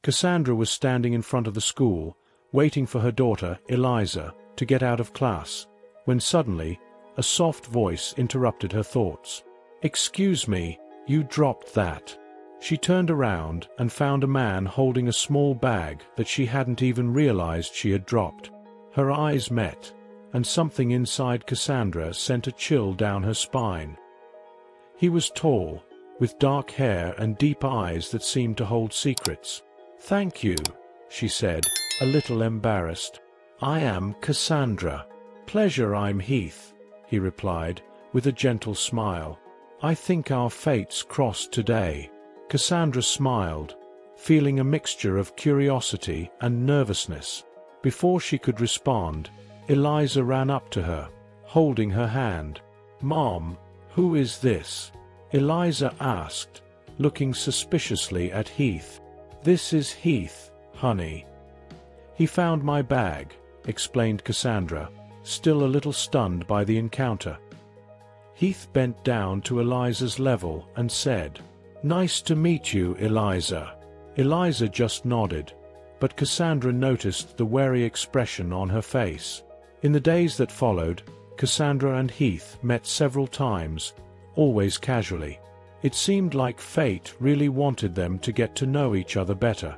Cassandra was standing in front of the school, waiting for her daughter, Eliza, to get out of class, when suddenly, a soft voice interrupted her thoughts. "Excuse me, you dropped that." She turned around and found a man holding a small bag that she hadn't even realized she had dropped. Her eyes met, and something inside Cassandra sent a chill down her spine. He was tall, with dark hair and deep eyes that seemed to hold secrets. "Thank you," she said, a little embarrassed. "I am Cassandra." "Pleasure, I'm Heath," he replied, with a gentle smile. "I think our fates crossed today." Cassandra smiled, feeling a mixture of curiosity and nervousness. Before she could respond, Eliza ran up to her, holding her hand. "Mom, who is this?" Eliza asked, looking suspiciously at Heath. "This is Heath, honey." "He found my bag," explained Cassandra, still a little stunned by the encounter. Heath bent down to Eliza's level and said, "Nice to meet you, Eliza." Eliza just nodded, but Cassandra noticed the wary expression on her face. In the days that followed, Cassandra and Heath met several times, always casually. It seemed like fate really wanted them to get to know each other better.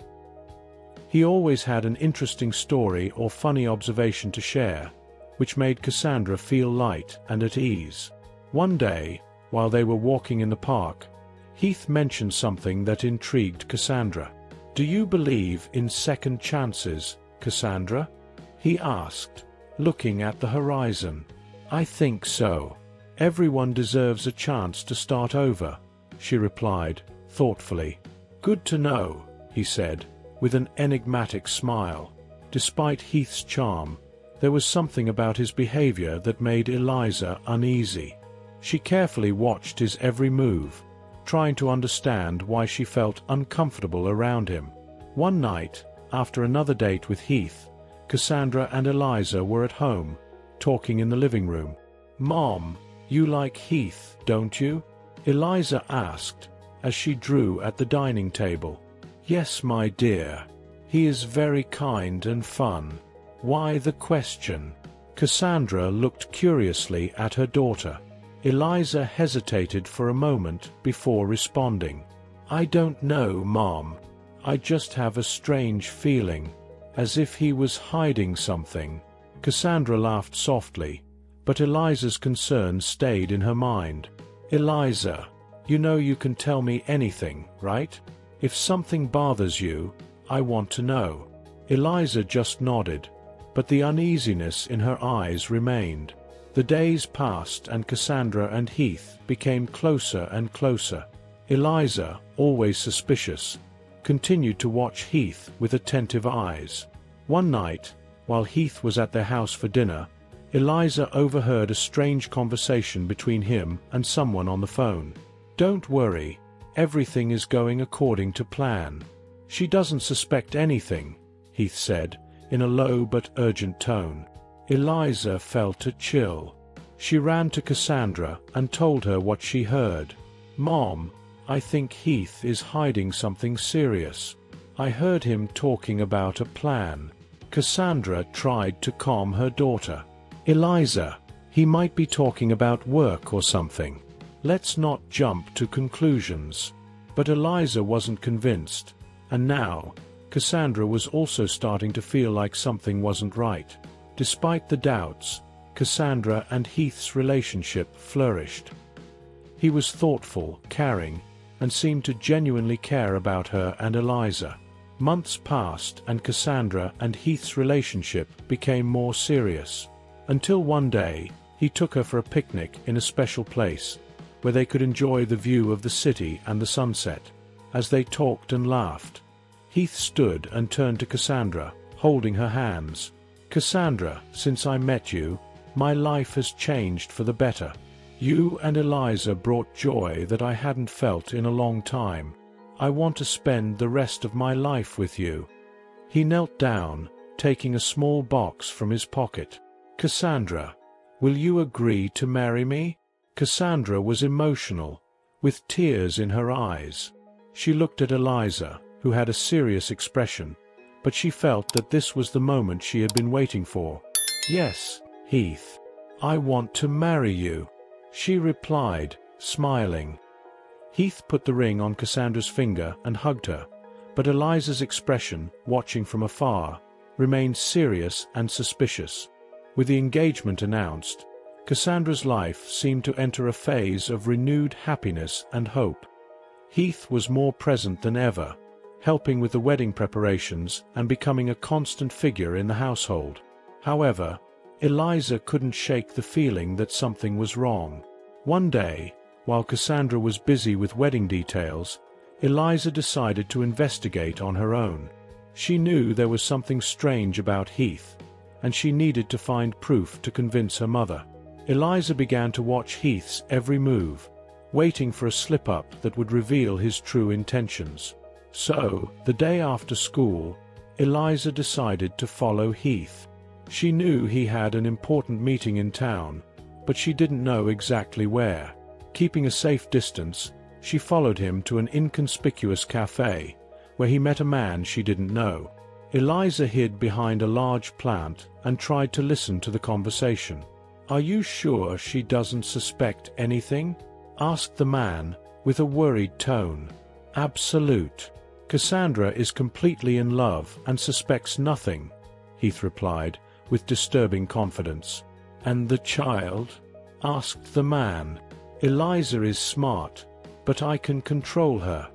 He always had an interesting story or funny observation to share, which made Cassandra feel light and at ease. One day, while they were walking in the park, Heath mentioned something that intrigued Cassandra. "Do you believe in second chances, Cassandra?" he asked, looking at the horizon. "I think so. Everyone deserves a chance to start over," she replied, thoughtfully. "Good to know," he said, with an enigmatic smile. Despite Heath's charm, there was something about his behavior that made Eliza uneasy. She carefully watched his every move, trying to understand why she felt uncomfortable around him. One night, after another date with Heath, Cassandra and Eliza were at home, talking in the living room. "Mom, you like Heath, don't you?" Eliza asked, as she drew at the dining table. "Yes, my dear. He is very kind and fun." "Why the question?" Cassandra looked curiously at her daughter. Eliza hesitated for a moment before responding. "I don't know, Mom. I just have a strange feeling, as if he was hiding something." Cassandra laughed softly, but Eliza's concern stayed in her mind. "Eliza, you know you can tell me anything, right? If something bothers you, I want to know." Eliza just nodded, but the uneasiness in her eyes remained. The days passed and Cassandra and Heath became closer and closer. Eliza, always suspicious, continued to watch Heath with attentive eyes. One night, while Heath was at their house for dinner, Eliza overheard a strange conversation between him and someone on the phone. "Don't worry, everything is going according to plan. She doesn't suspect anything," Heath said, in a low but urgent tone. Eliza felt a chill. She ran to Cassandra and told her what she heard. "Mom, I think Heath is hiding something serious. I heard him talking about a plan." Cassandra tried to calm her daughter. "Eliza, he might be talking about work or something. Let's not jump to conclusions." But Eliza wasn't convinced, and now, Cassandra was also starting to feel like something wasn't right. Despite the doubts, Cassandra and Heath's relationship flourished. He was thoughtful, caring, and seemed to genuinely care about her and Eliza. Months passed and Cassandra and Heath's relationship became more serious, until one day, he took her for a picnic in a special place, where they could enjoy the view of the city and the sunset. As they talked and laughed, Heath stood and turned to Cassandra, holding her hands. "Cassandra, since I met you, my life has changed for the better. You and Eliza brought joy that I hadn't felt in a long time. I want to spend the rest of my life with you." He knelt down, taking a small box from his pocket. "Cassandra, will you agree to marry me?" Cassandra was emotional, with tears in her eyes. She looked at Eliza, who had a serious expression, but she felt that this was the moment she had been waiting for. "Yes, Heath. I want to marry you," she replied, smiling. Heath put the ring on Cassandra's finger and hugged her, but Eliza's expression, watching from afar, remained serious and suspicious. With the engagement announced, Cassandra's life seemed to enter a phase of renewed happiness and hope. Heath was more present than ever, helping with the wedding preparations and becoming a constant figure in the household. However, Eliza couldn't shake the feeling that something was wrong. One day, while Cassandra was busy with wedding details, Eliza decided to investigate on her own. She knew there was something strange about Heath, and she needed to find proof to convince her mother. Eliza began to watch Heath's every move, waiting for a slip-up that would reveal his true intentions. So, the day after school, Eliza decided to follow Heath. She knew he had an important meeting in town, but she didn't know exactly where. Keeping a safe distance, she followed him to an inconspicuous cafe, where he met a man she didn't know. Eliza hid behind a large plant and tried to listen to the conversation. "Are you sure she doesn't suspect anything?" asked the man, with a worried tone. "Absolute. Cassandra is completely in love and suspects nothing," Heath replied, with disturbing confidence. "And the child?" asked the man. "Eliza is smart, but I can control her."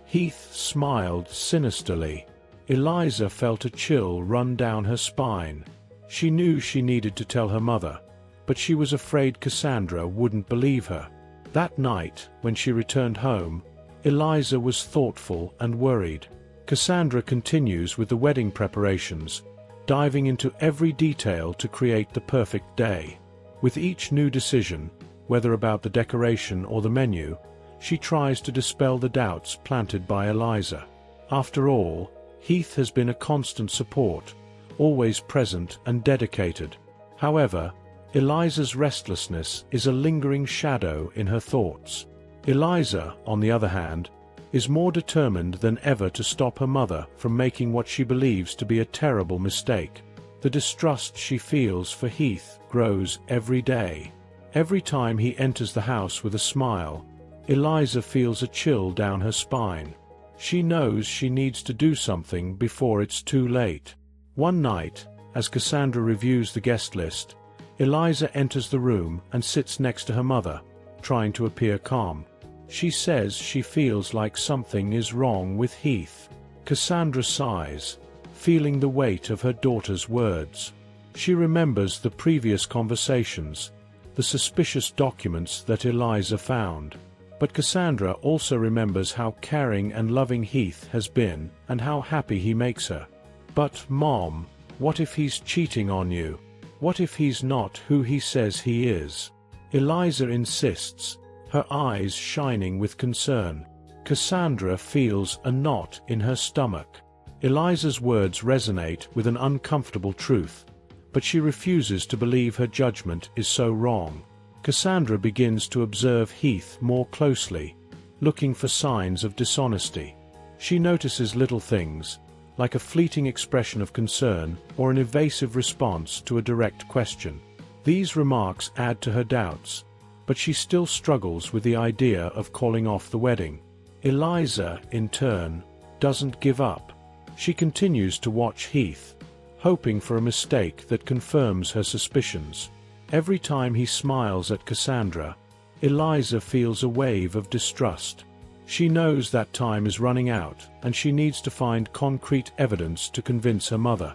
Heath smiled sinisterly. Eliza felt a chill run down her spine. She knew she needed to tell her mother, but she was afraid Cassandra wouldn't believe her. That night, when she returned home, Eliza was thoughtful and worried. Cassandra continues with the wedding preparations, diving into every detail to create the perfect day. With each new decision, whether about the decoration or the menu, she tries to dispel the doubts planted by Eliza. After all, Heath has been a constant support, always present and dedicated. However, Eliza's restlessness is a lingering shadow in her thoughts. Eliza, on the other hand, is more determined than ever to stop her mother from making what she believes to be a terrible mistake. The distrust she feels for Heath grows every day. Every time he enters the house with a smile, Eliza feels a chill down her spine. She knows she needs to do something before it's too late. One night, as Cassandra reviews the guest list, Eliza enters the room and sits next to her mother, trying to appear calm. She says she feels like something is wrong with Heath. Cassandra sighs, feeling the weight of her daughter's words. She remembers the previous conversations, the suspicious documents that Eliza found. But Cassandra also remembers how caring and loving Heath has been and how happy he makes her. "But, Mom, what if he's cheating on you? What if he's not who he says he is?" Eliza insists, her eyes shining with concern. Cassandra feels a knot in her stomach. Eliza's words resonate with an uncomfortable truth, but she refuses to believe her judgment is so wrong. Cassandra begins to observe Heath more closely, looking for signs of dishonesty. She notices little things, like a fleeting expression of concern or an evasive response to a direct question. These remarks add to her doubts, but she still struggles with the idea of calling off the wedding. Eliza, in turn, doesn't give up. She continues to watch Heath, hoping for a mistake that confirms her suspicions. Every time he smiles at Cassandra, Eliza feels a wave of distrust. She knows that time is running out, and she needs to find concrete evidence to convince her mother.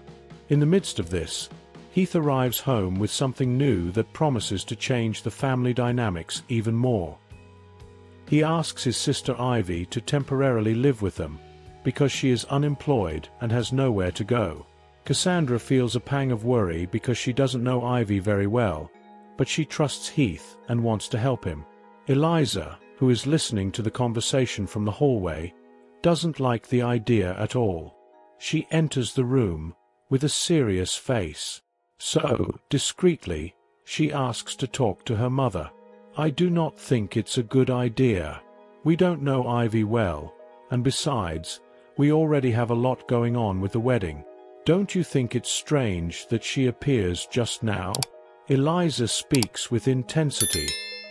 In the midst of this, Heath arrives home with something new that promises to change the family dynamics even more. He asks his sister Ivy to temporarily live with them, because she is unemployed and has nowhere to go. Cassandra feels a pang of worry because she doesn't know Ivy very well, but she trusts Heath and wants to help him. Eliza, who is listening to the conversation from the hallway, doesn't like the idea at all. She enters the room with a serious face. So, discreetly, she asks to talk to her mother. "I do not think it's a good idea. We don't know Ivy well, and besides, We already have a lot going on with the wedding. Don't you think it's strange that she appears just now? Eliza speaks with intensity,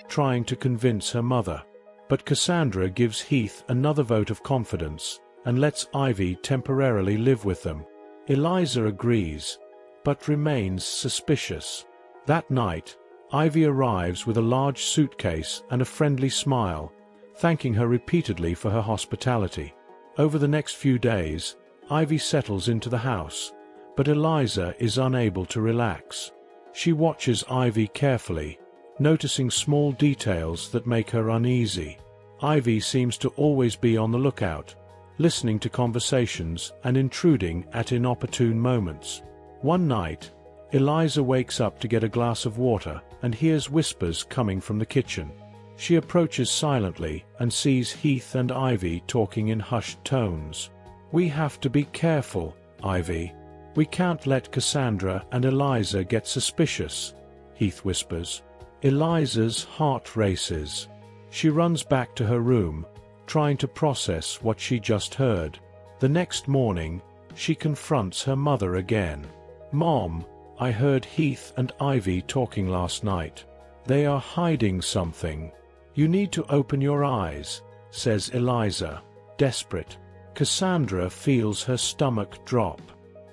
trying to convince her mother. But Cassandra gives Heath another vote of confidence and lets Ivy temporarily live with them. Eliza agrees, but remains suspicious. That night, Ivy arrives with a large suitcase and a friendly smile, thanking her repeatedly for her hospitality. Over the next few days, Ivy settles into the house, but Eliza is unable to relax. She watches Ivy carefully, noticing small details that make her uneasy. Ivy seems to always be on the lookout, listening to conversations and intruding at inopportune moments. One night, Eliza wakes up to get a glass of water and hears whispers coming from the kitchen. She approaches silently and sees Heath and Ivy talking in hushed tones. "We have to be careful, Ivy. We can't let Cassandra and Eliza get suspicious," Heath whispers. Eliza's heart races. She runs back to her room, trying to process what she just heard. The next morning, she confronts her mother again. "Mom, I heard Heath and Ivy talking last night. They are hiding something. You need to open your eyes," says Eliza, desperate. Cassandra feels her stomach drop.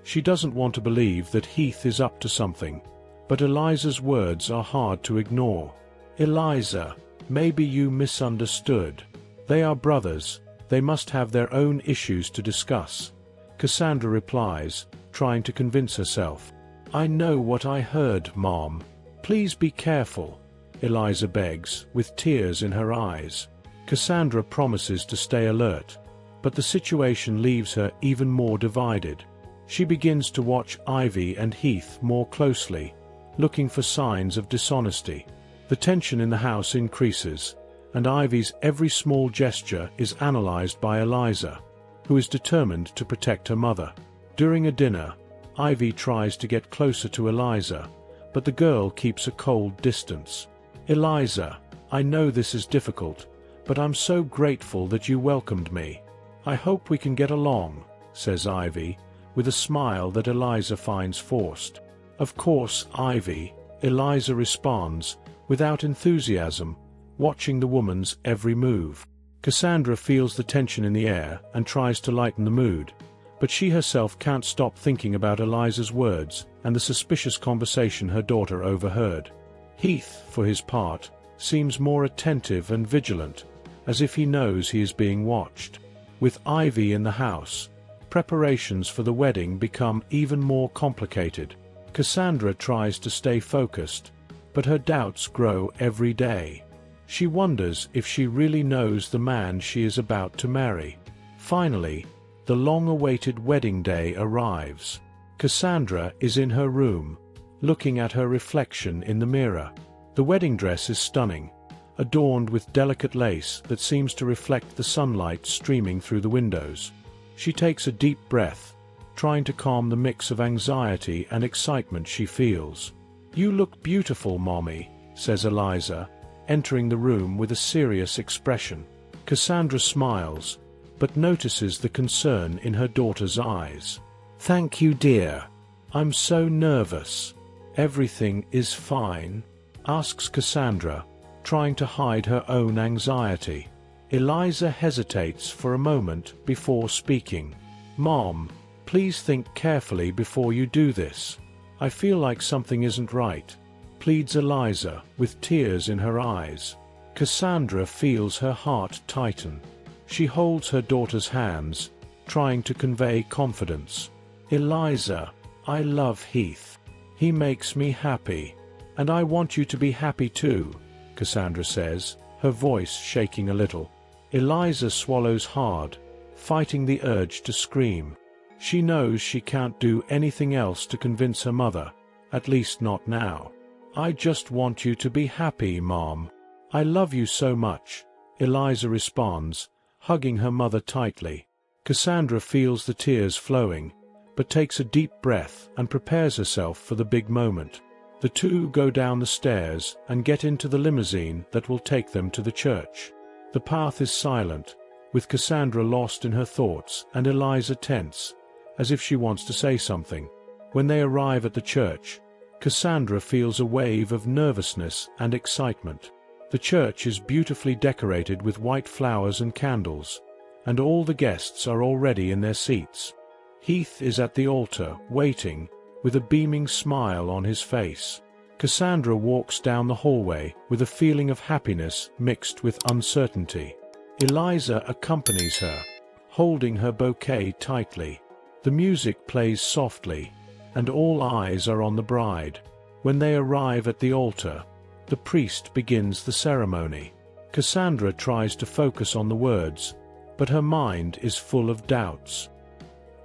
She doesn't want to believe that Heath is up to something, but Eliza's words are hard to ignore. "Eliza, maybe you misunderstood. They are brothers, they must have their own issues to discuss," Cassandra replies, trying to convince herself. "I know what I heard, Mom. Please be careful," Eliza begs, with tears in her eyes. Cassandra promises to stay alert, but the situation leaves her even more divided. She begins to watch Ivy and Heath more closely, looking for signs of dishonesty. The tension in the house increases, and Ivy's every small gesture is analyzed by Eliza, who is determined to protect her mother. During a dinner, Ivy tries to get closer to Eliza, but the girl keeps a cold distance. "Eliza, I know this is difficult, but I'm so grateful that you welcomed me. I hope we can get along," says Ivy, with a smile that Eliza finds forced. "Of course, Ivy," Eliza responds, without enthusiasm, watching the woman's every move. Cassandra feels the tension in the air and tries to lighten the mood, but she herself can't stop thinking about Eliza's words and the suspicious conversation her daughter overheard. Heath, for his part, seems more attentive and vigilant, as if he knows he is being watched. With Ivy in the house, preparations for the wedding become even more complicated. Cassandra tries to stay focused, but her doubts grow every day. She wonders if she really knows the man she is about to marry. Finally, the long-awaited wedding day arrives. Cassandra is in her room, looking at her reflection in the mirror. The wedding dress is stunning, adorned with delicate lace that seems to reflect the sunlight streaming through the windows. She takes a deep breath, trying to calm the mix of anxiety and excitement she feels. "You look beautiful, Mommy," says Eliza, entering the room with a serious expression. Cassandra smiles, but notices the concern in her daughter's eyes. "Thank you, dear. I'm so nervous." "Everything is fine?" asks Cassandra, trying to hide her own anxiety. Eliza hesitates for a moment before speaking. "Mom, please think carefully before you do this. I feel like something isn't right," pleads Eliza, with tears in her eyes. Cassandra feels her heart tighten. She holds her daughter's hands, trying to convey confidence. "Eliza, I love Heath. He makes me happy. And I want you to be happy too," Cassandra says, her voice shaking a little. Eliza swallows hard, fighting the urge to scream. She knows she can't do anything else to convince her mother, at least not now. "I just want you to be happy, Mom. I love you so much," Eliza responds, hugging her mother tightly. Cassandra feels the tears flowing, but takes a deep breath and prepares herself for the big moment. The two go down the stairs and get into the limousine that will take them to the church. The path is silent, with Cassandra lost in her thoughts and Eliza tense, as if she wants to say something. When they arrive at the church, Cassandra feels a wave of nervousness and excitement. The church is beautifully decorated with white flowers and candles, and all the guests are already in their seats. Heath is at the altar, waiting, with a beaming smile on his face. Cassandra walks down the hallway with a feeling of happiness mixed with uncertainty. Eliza accompanies her, holding her bouquet tightly. The music plays softly, and all eyes are on the bride. When they arrive at the altar, the priest begins the ceremony. Cassandra tries to focus on the words, but her mind is full of doubts.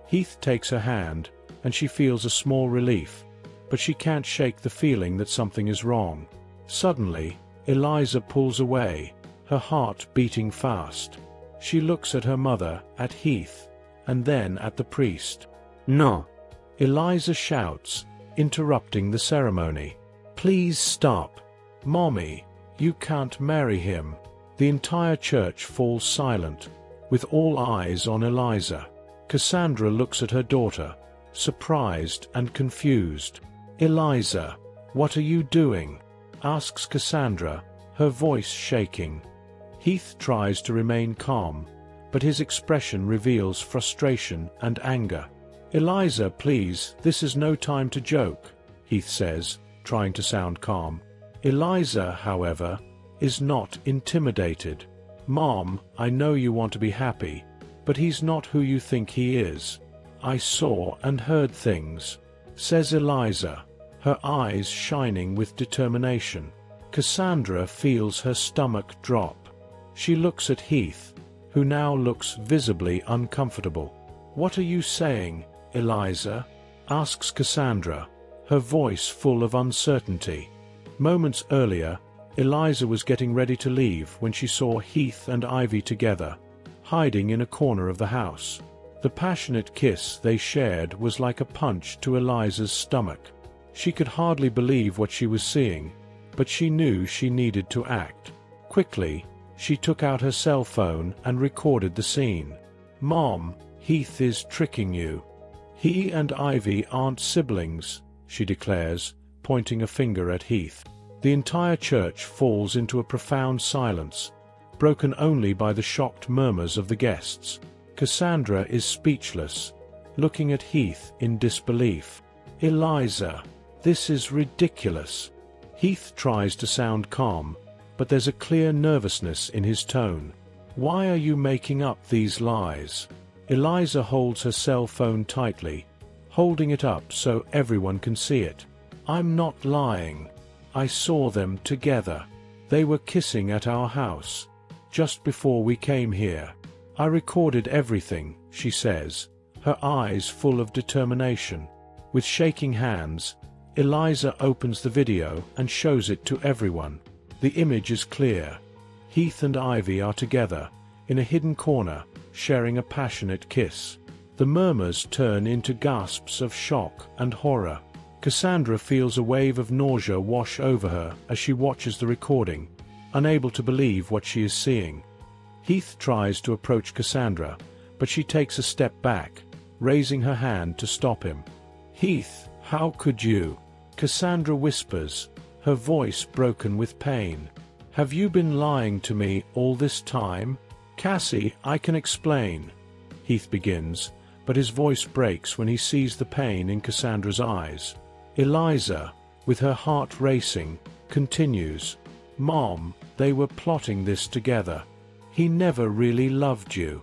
Heath takes her hand, and she feels a small relief, but she can't shake the feeling that something is wrong. Suddenly, Eliza pulls away, her heart beating fast. She looks at her mother, at Heath, and then at the priest. "No!" Eliza shouts, interrupting the ceremony. "Please stop. Mommy, you can't marry him." The entire church falls silent, with all eyes on Eliza. Cassandra looks at her daughter, surprised and confused. "Eliza, what are you doing?" asks Cassandra, her voice shaking. Heath tries to remain calm, but his expression reveals frustration and anger. "Eliza, please, this is no time to joke," Heath says, trying to sound calm. Eliza, however, is not intimidated. "Mom, I know you want to be happy, but he's not who you think he is. I saw and heard things," says Eliza, her eyes shining with determination. Cassandra feels her stomach drop. She looks at Heath, who now looks visibly uncomfortable. "What are you saying, Eliza?" asks Cassandra, her voice full of uncertainty. Moments earlier, Eliza was getting ready to leave when she saw Heath and Ivy together, hiding in a corner of the house. The passionate kiss they shared was like a punch to Eliza's stomach. She could hardly believe what she was seeing, but she knew she needed to act. Quickly, she took out her cell phone and recorded the scene. "Mom, Heath is tricking you. He and Ivy aren't siblings," she declares, pointing a finger at Heath. The entire church falls into a profound silence, broken only by the shocked murmurs of the guests. Cassandra is speechless, looking at Heath in disbelief. "Eliza, this is ridiculous." Heath tries to sound calm, but there's a clear nervousness in his tone. "Why are you making up these lies?" Eliza holds her cell phone tightly, holding it up so everyone can see it. "I'm not lying. I saw them together. They were kissing at our house, just before we came here. I recorded everything," she says, her eyes full of determination. With shaking hands, Eliza opens the video and shows it to everyone. The image is clear. Heath and Ivy are together, in a hidden corner, sharing a passionate kiss. The murmurs turn into gasps of shock and horror. Cassandra feels a wave of nausea wash over her as she watches the recording, unable to believe what she is seeing. Heath tries to approach Cassandra, but she takes a step back, raising her hand to stop him. "Heath, how could you?" Cassandra whispers, her voice broken with pain. "Have you been lying to me all this time?" "Cassie, I can explain," Heath begins, but his voice breaks when he sees the pain in Cassandra's eyes. Eliza, with her heart racing, continues, "Mom, they were plotting this together. He never really loved you.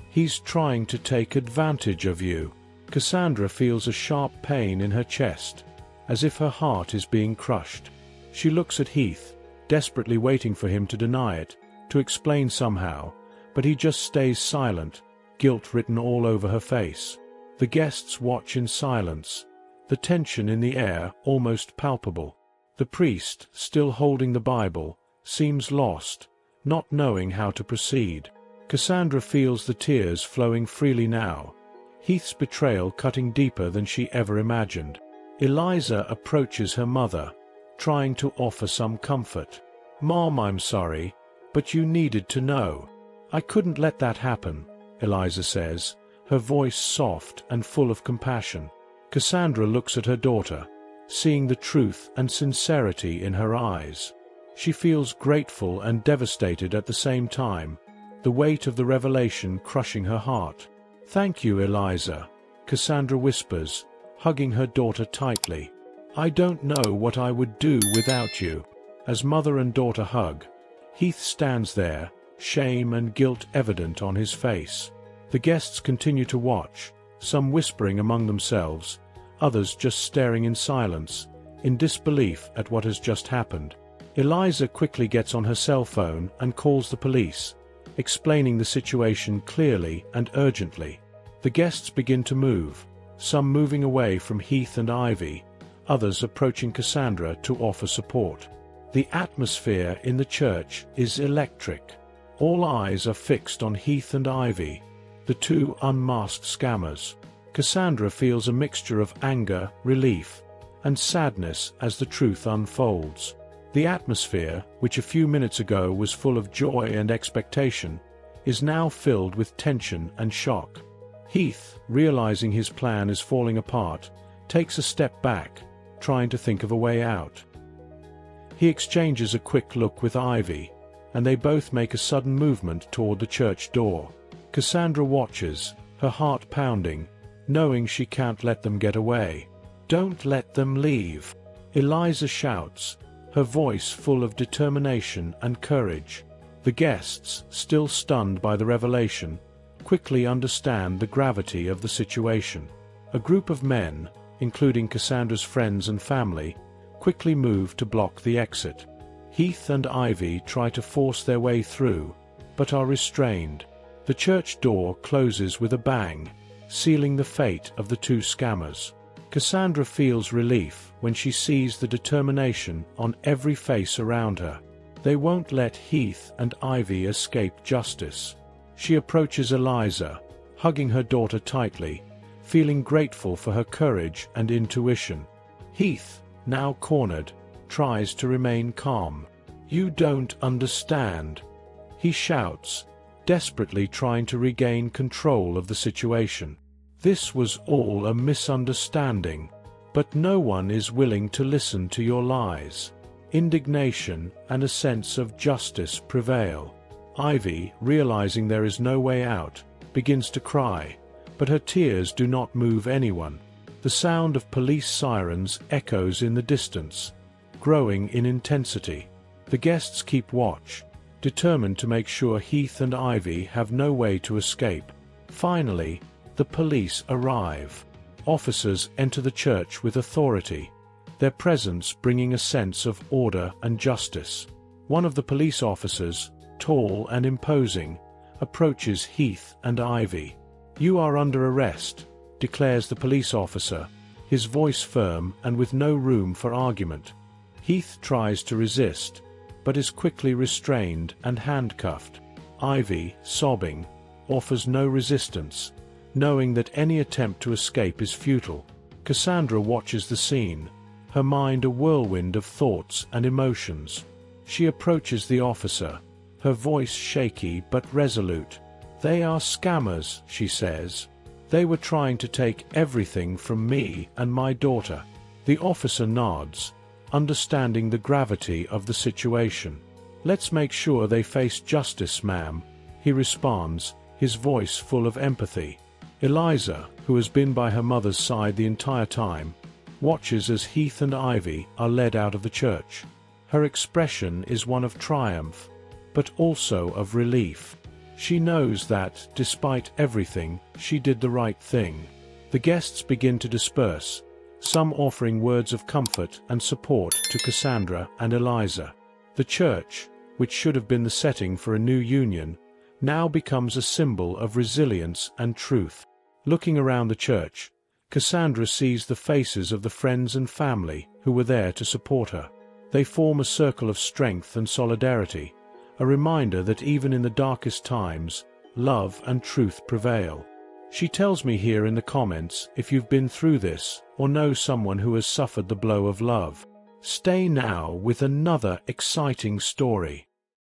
He's trying to take advantage of you." Cassandra feels a sharp pain in her chest, as if her heart is being crushed. She looks at Heath, desperately waiting for him to deny it, to explain somehow, but he just stays silent, guilt written all over her face. The guests watch in silence, the tension in the air almost palpable. The priest, still holding the Bible, seems lost, not knowing how to proceed. Cassandra feels the tears flowing freely now, Heath's betrayal cutting deeper than she ever imagined. Eliza approaches her mother, trying to offer some comfort. "Mom, I'm sorry, but you needed to know. I couldn't let that happen, Eliza says, her voice soft and full of compassion. Cassandra looks at her daughter, seeing the truth and sincerity in her eyes. She feels grateful and devastated at the same time, the weight of the revelation crushing her heart. Thank you, Eliza, Cassandra whispers, hugging her daughter tightly. I don't know what I would do without you. As mother and daughter hug, Heath stands there, shame and guilt evident on his face. The guests continue to watch, some whispering among themselves, others just staring in silence, in disbelief at what has just happened. Eliza quickly gets on her cell phone and calls the police, explaining the situation clearly and urgently. The guests begin to move, some moving away from Heath and Ivy, others approaching Cassandra to offer support. The atmosphere in the church is electric. All eyes are fixed on Heath and Ivy, the two unmasked scammers. Cassandra feels a mixture of anger, relief, and sadness as the truth unfolds. The atmosphere, which a few minutes ago was full of joy and expectation, is now filled with tension and shock. Heath, realizing his plan is falling apart, takes a step back, trying to think of a way out. He exchanges a quick look with Ivy, and they both make a sudden movement toward the church door. Cassandra watches, her heart pounding, knowing she can't let them get away. Don't let them leave, Eliza shouts, her voice full of determination and courage. The guests, still stunned by the revelation, quickly understand the gravity of the situation. A group of men, including Cassandra's friends and family, quickly move to block the exit. Heath and Ivy try to force their way through, but are restrained. The church door closes with a bang, sealing the fate of the two scammers. Cassandra feels relief when she sees the determination on every face around her. They won't let Heath and Ivy escape justice. She approaches Eliza, hugging her daughter tightly, feeling grateful for her courage and intuition. Heath, now cornered, tries to remain calm. You don't understand, he shouts, desperately trying to regain control of the situation. This was all a misunderstanding, but no one is willing to listen to your lies. Indignation and a sense of justice prevail. Ivy, realizing there is no way out, begins to cry, but her tears do not move anyone. The sound of police sirens echoes in the distance, growing in intensity. The guests keep watch, determined to make sure Heath and Ivy have no way to escape. Finally, the police arrive. Officers enter the church with authority, their presence bringing a sense of order and justice. One of the police officers, tall and imposing, approaches Heath and Ivy. You are under arrest, declares the police officer, his voice firm and with no room for argument. Heath tries to resist, but is quickly restrained and handcuffed. Ivy, sobbing, offers no resistance, knowing that any attempt to escape is futile. Cassandra watches the scene, her mind a whirlwind of thoughts and emotions. She approaches the officer, her voice shaky but resolute. They are scammers, she says. They were trying to take everything from me and my daughter. The officer nods, understanding the gravity of the situation. Let's make sure they face justice, ma'am, he responds, his voice full of empathy. Eliza, who has been by her mother's side the entire time, watches as Heath and Ivy are led out of the church. Her expression is one of triumph, but also of relief. She knows that, despite everything, she did the right thing. The guests begin to disperse, some offering words of comfort and support to Cassandra and Eliza. The church, which should have been the setting for a new union, now becomes a symbol of resilience and truth. Looking around the church, Cassandra sees the faces of the friends and family who were there to support her. They form a circle of strength and solidarity, a reminder that even in the darkest times, love and truth prevail. She tells me here in the comments if you've been through this or know someone who has suffered the blow of love. Stay now with another exciting story.